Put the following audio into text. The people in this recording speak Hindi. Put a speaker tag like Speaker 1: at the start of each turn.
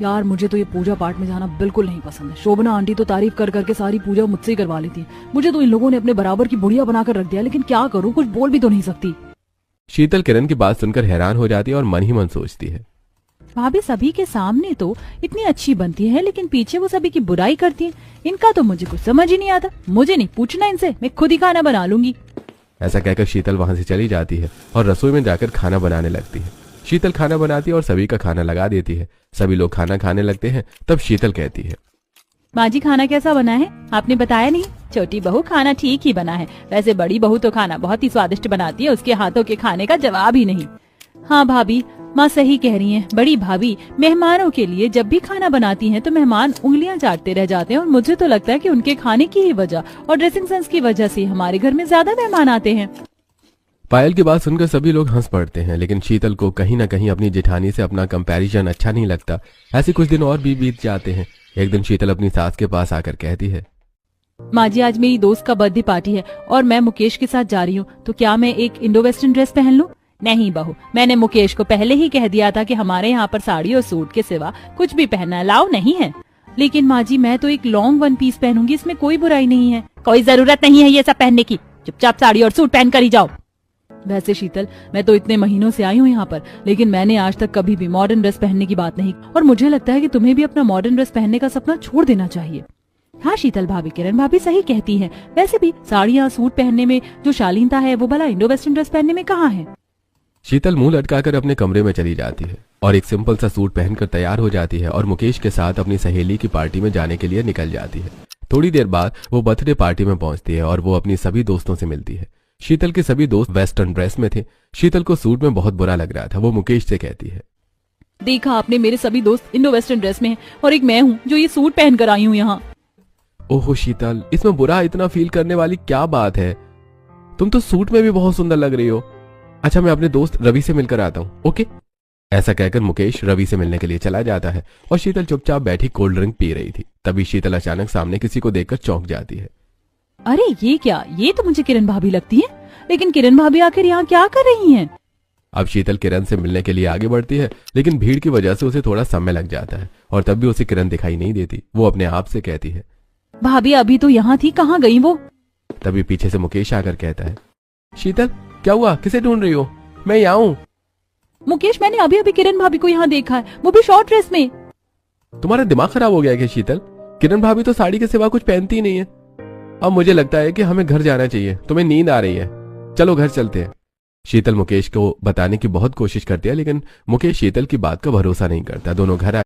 Speaker 1: यार मुझे तो ये पूजा पाठ में जाना बिल्कुल नहीं पसंद है। शोभना आंटी तो तारीफ कर करके सारी पूजा मुझसे ही करवा लेती है। मुझे तो इन लोगों ने अपने बराबर की बुढ़िया बनाकर रख दिया, लेकिन क्या करूं, कुछ बोल भी तो नहीं सकती।
Speaker 2: शीतल किरण की बात सुनकर हैरान हो जाती है और मन ही मन सोचती है,
Speaker 1: भाभी सभी के सामने तो इतनी अच्छी बनती है, लेकिन पीछे वो सभी की बुराई करती है। इनका तो मुझे कुछ समझ ही नहीं आता। मुझे नहीं पूछना इनसे, मैं खुद ही खाना बना लूंगी।
Speaker 2: ऐसा कहकर शीतल वहां से चली जाती है और रसोई में जाकर खाना बनाने लगती है। शीतल खाना बनाती है और सभी का खाना लगा देती है। सभी लोग खाना खाने लगते हैं। तब शीतल कहती है,
Speaker 1: माँ जी खाना कैसा बना है? आपने बताया नहीं। छोटी बहू खाना ठीक ही बना है, वैसे बड़ी बहू तो खाना बहुत ही स्वादिष्ट बनाती है, उसके हाथों के खाने का जवाब ही नहीं। हाँ भाभी, माँ सही कह रही हैं। बड़ी भाभी मेहमानों के लिए जब भी खाना बनाती हैं तो मेहमान उंगलियां चाटते रह जाते हैं, और मुझे तो लगता है कि उनके खाने की ही वजह और ड्रेसिंग सेंस की वजह से हमारे घर में ज्यादा मेहमान आते हैं।
Speaker 2: पायल की बात सुनकर सभी लोग हंस पड़ते हैं, लेकिन शीतल को कहीं न कहीं अपनी जेठानी से अपना कंपैरिजन अच्छा नहीं लगता। ऐसे कुछ दिन और भी बीत जाते हैं। एक दिन शीतल अपनी सास के पास आकर कहती है,
Speaker 1: माँ जी आज मेरी दोस्त का बर्थडे पार्टी है और मैं मुकेश के साथ जा रही हूँ, तो क्या मैं एक इंडो वेस्टर्न ड्रेस पहन लूँ? नहीं बहू, मैंने मुकेश को पहले ही कह दिया था कि हमारे यहाँ पर साड़ी और सूट के सिवा कुछ भी पहनना अलाउ नहीं है। लेकिन माँ जी मैं तो एक लॉन्ग वन पीस पहनूंगी, इसमें कोई बुराई नहीं है। कोई जरूरत नहीं है ये सब पहनने की, चुपचाप साड़ी और सूट पहन कर ही जाओ। वैसे शीतल, मैं तो इतने महीनों से आई हूँ यहाँ पर, लेकिन मैंने आज तक कभी भी मॉडर्न ड्रेस पहनने की बात नहीं, और मुझे लगता है कि तुम्हें भी अपना मॉडर्न ड्रेस पहनने का सपना छोड़ देना चाहिए। हाँ शीतल भाभी, किरण भाभी सही कहती हैं। वैसे भी साड़ियाँ सूट पहनने में जो शालीनता है वो भला इंडो वेस्टर्न ड्रेस पहनने में कहाँ है।
Speaker 2: शीतल मुंह लटकाकर अपने कमरे में चली जाती है और एक सिंपल सा सूट पहनकर तैयार हो जाती है और मुकेश के साथ अपनी सहेली की पार्टी में जाने के लिए निकल जाती है। थोड़ी देर बाद वो बर्थडे पार्टी में पहुंचती है और वो अपनी सभी दोस्तों से मिलती है। शीतल के सभी दोस्त वेस्टर्न ड्रेस में थे। शीतल को सूट में बहुत बुरा लग रहा था। वो मुकेश से कहती है,
Speaker 1: देखा आपने, मेरे सभी दोस्त इंडो वेस्टर्न ड्रेस में हैं और एक मैं हूँ जो ये सूट पहन कर आई हूँ यहाँ।
Speaker 2: ओहो शीतल, इसमें बुरा इतना फील करने वाली क्या बात है? तुम तो सूट में भी बहुत सुंदर लग रही हो। अच्छा, मैं अपने दोस्त रवि से मिलकर आता हूँ, ओके? ऐसा कहकर मुकेश रवि से मिलने के लिए चला जाता है और शीतल चुपचाप बैठी कोल्ड ड्रिंक पी रही थी। तभी शीतल अचानक सामने किसी को देखकर चौंक जाती है।
Speaker 1: अरे ये क्या, ये तो मुझे किरण भाभी लगती है। लेकिन किरण भाभी आखिर यहाँ क्या कर रही हैं?
Speaker 2: अब शीतल किरण से मिलने के लिए आगे बढ़ती है, लेकिन भीड़ की वजह से उसे थोड़ा समय लग जाता है और तब भी उसे किरण दिखाई नहीं देती। वो अपने आप से कहती है,
Speaker 1: भाभी अभी तो यहाँ थी, कहाँ गई वो?
Speaker 2: तभी पीछे से मुकेश आकर कहता है, शीतल क्या हुआ, किसे ढूंढ रही हो? मैं यहाँ हूँ।
Speaker 1: मुकेश, मैंने अभी अभी किरण भाभी को यहाँ देखा है, वो भी शॉर्ट ड्रेस में।
Speaker 2: तुम्हारा दिमाग खराब हो गया क्या शीतल? किरण भाभी तो साड़ी के सिवा कुछ पहनती ही नहीं है। अब मुझे लगता है कि हमें घर जाना चाहिए। तुम्हें नींद आ रही है, चलो घर चलते हैं। शीतल मुकेश को बताने की बहुत कोशिश करती है, लेकिन मुकेश शीतल की बात का भरोसा नहीं करता। दोनों घर